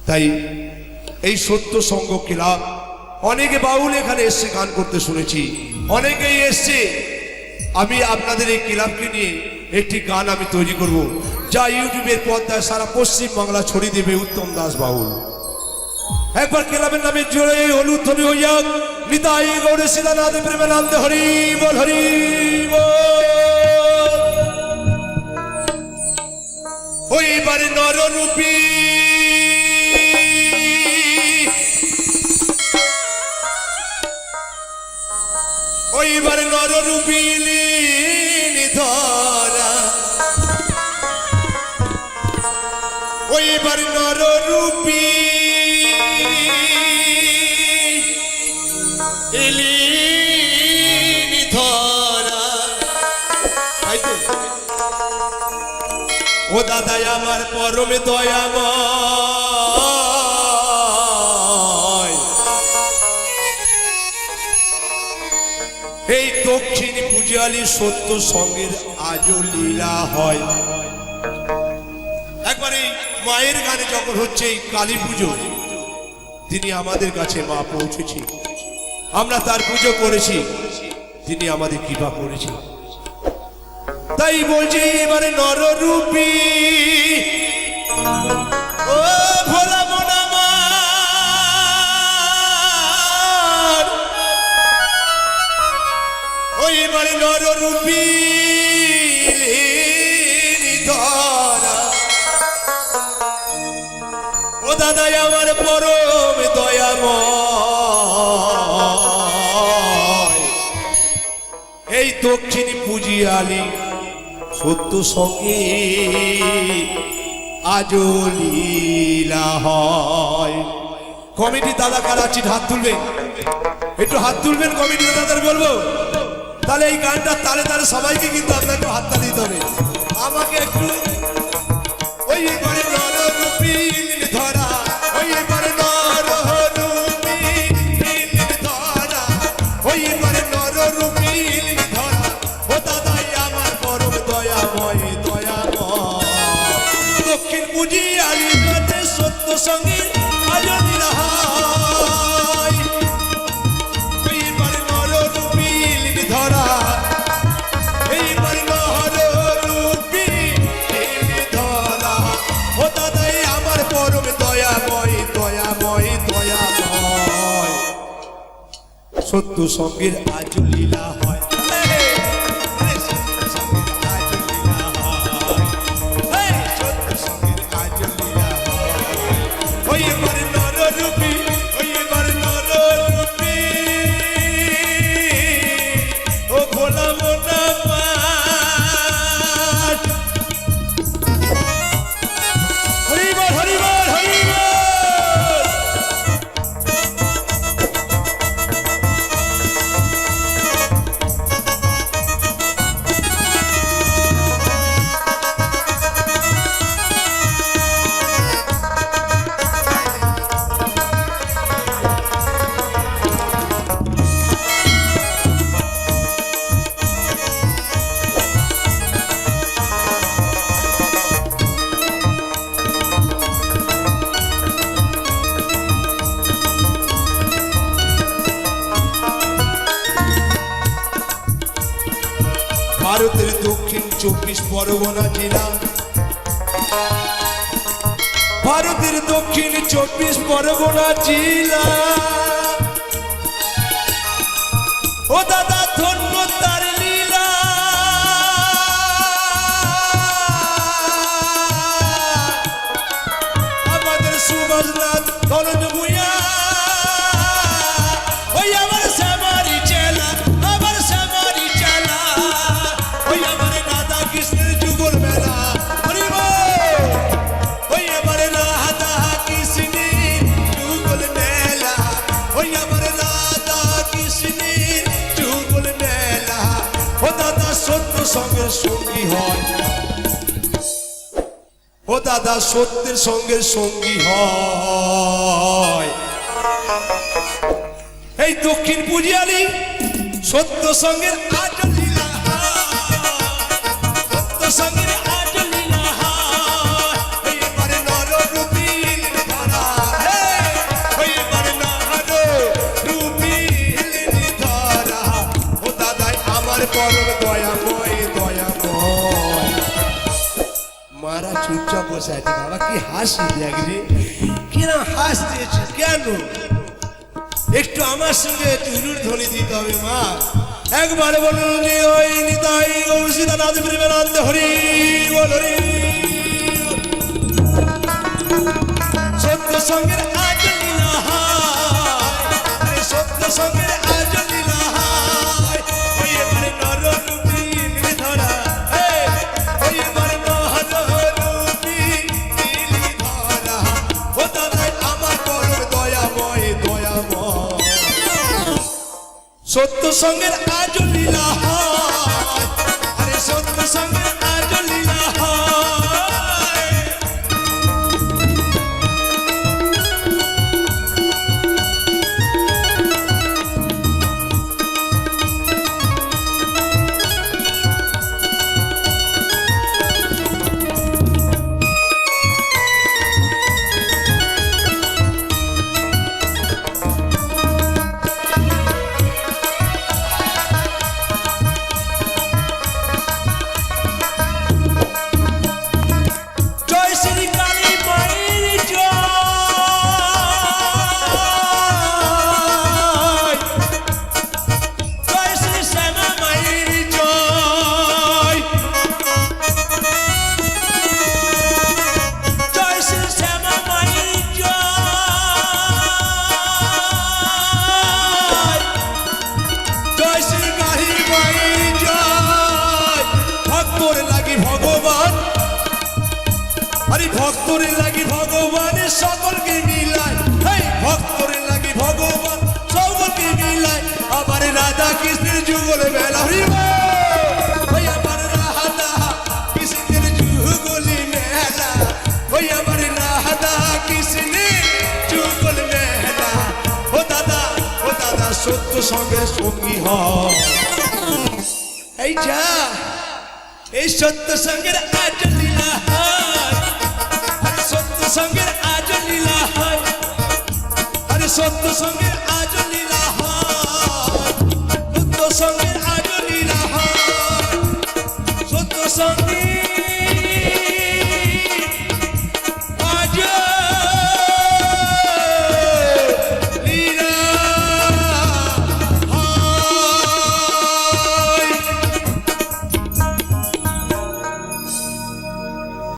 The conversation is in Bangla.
তাই এই সত্য সঙ্গ ক্লাব অনেকে বাউল এখানে এসছে গান করতে শুনেছি, অনেকেই এসছে। আমি আপনাদের এই ক্লাবকে নিয়ে একটি গান আমি তৈরি করব, যা ইউটিউবের পর্দায় সারা পশ্চিম বাংলা ছড়িয়ে দেবে উত্তম দাস বাউল। একবার ক্লাবের নামে জোরে হলুধ্বনি হইয়া নিতাই গৌরে শিলানাথ প্রেমানন্দে হরি বল হরি বল। ওইবারে নররূপী ওইবারে নররূপী ধরা, ওইবারে নররূপী ধরা। ও দাদা আমার পরমে দয়াময়, এই দক্ষিণ পূজালি সত্য সঙ্গের আজও লীলা হয়। একবার এই মায়ের গানে যখন হচ্ছে এই কালী পুজো, তিনি আমাদের কাছে মা পৌঁছেছি, আমরা তার পুজো করেছি, তিনি আমাদের কৃপা করেছি। তাই বলছি এবারে নররূপী ও ভোলা মন আমার, ওইবারে নররূপী ধরা। ও দাদা আমার পরম দয়াময়, এই দক্ষিণ পুজিয়ালি সত্য সঙ্গে আজও লীলা হয়। কমিটি দাদা কারা আছেন হাত তুলবেন, একটু হাত তুলবেন কমিটি দাদাদের বলবো। তাহলে এই গানটা তালে তালে সবাইকে কিন্তু আপনাকে হাতটা দিতে হবে। আমাকে একটু ওই ঘরে নররূপী ধরা, ওই ঘরে নররূপী ধরা, ওই ঘরে নররূপী ধরা। ও দাদাই আমার পরম দয়াময় দয়াময়, দক্ষিণ পুজি আলিবাতে সত্য সঙ্গে আজও লীলা হয়। ওইবারে নররূপী ধরা, এইবারে নররূপী ধরা। ও দাদাই আমার পরম দয়াময় দয়াময় দয়াময়, সত্য সঙ্গের আজও লীলা হয়। ভারতের দক্ষিণ 24 পরগনা জেলা, ভারতের দক্ষিণ 24 পরগনা জেলা। ও দাদা ধন্য তার লীলা, আমাদের সুভাষনাথ ধনঞ্জয় ভূঁইয়া, ওই আমার শ্যামারি চেলা, আমার শ্যামারি চেলা, ওই আমার রাধা কৃষ্ণের যুগল মেলা। ওই আমার রাধা কৃষ্ণের যুগল মেলা, ওই আমার রাধা কৃষ্ণের যুগল মেলা। ও দাদা সত্য সঙ্গের সঙ্গী হয়, ও দাদা সত্যের সঙ্গের সঙ্গী হয়। এই দক্ষিণ পুজিয়ালি সত্য সঙ্গের আজও লীলা হয়, সত্য সঙ্গের আজও লীলা হয়। এইবারে নররূপী ধরা, বসে আছে বাবা, কি হাসি দেখলে, কিরম হাসতেছে কেন? একটু আমার সঙ্গে চুরুর ধ্বনি দিতে হবে মা। একবারে বলুন যে ওই নিতাই গৌর সীতানাথ প্রেমানন্দ হরি বল হরি। সত্য সঙ্গের আজ লীলা হায়, সত্য সঙ্গের আজ লীলা হায়। ওই এবারে নররূপী ধরা, ওই এবারে নররূপী ধরা। ও দাদাই আমার পরম দয়াময় দয়াময়। সত্য সঙ্গের আজ লীলা হায়, আরে সত্য সঙ্গের আজ লীলা হায়। জয় শ্রী কালী মায়ের জয়, জয় শ্রী শ্যামা মায়ের জয়, জয় শ্রী শ্যামা মায়ের জয়, জয় শ্রী কালী মায়ের জয়। ভক্তর লাগি ভগবান, আরে ভক্তরে লাগি ভগবানের সকলকে মিলায়, এই ভক্তরে লাগি ভগবান সকলকে মিলায়। আবার রাধা কৃষ্ণের যুগল মেলা, ওই আমার রাধা কৃষ্ণের যুগলি মেলা, ওই আমার রাধা কৃষ্ণের যুগল মেলা। ও দাদা সত্য সঙ্গে সঙ্গী হয়। এই যা এই সত্য সঙ্গের আজ লীলা হয়, সত্য সঙ্গের আজ লীলা হয়, আরে সত্য সঙ্গের আজ লীলা হয়, সত্য সঙ্গের আজ লীলা হয়, সত্য সঙ্গের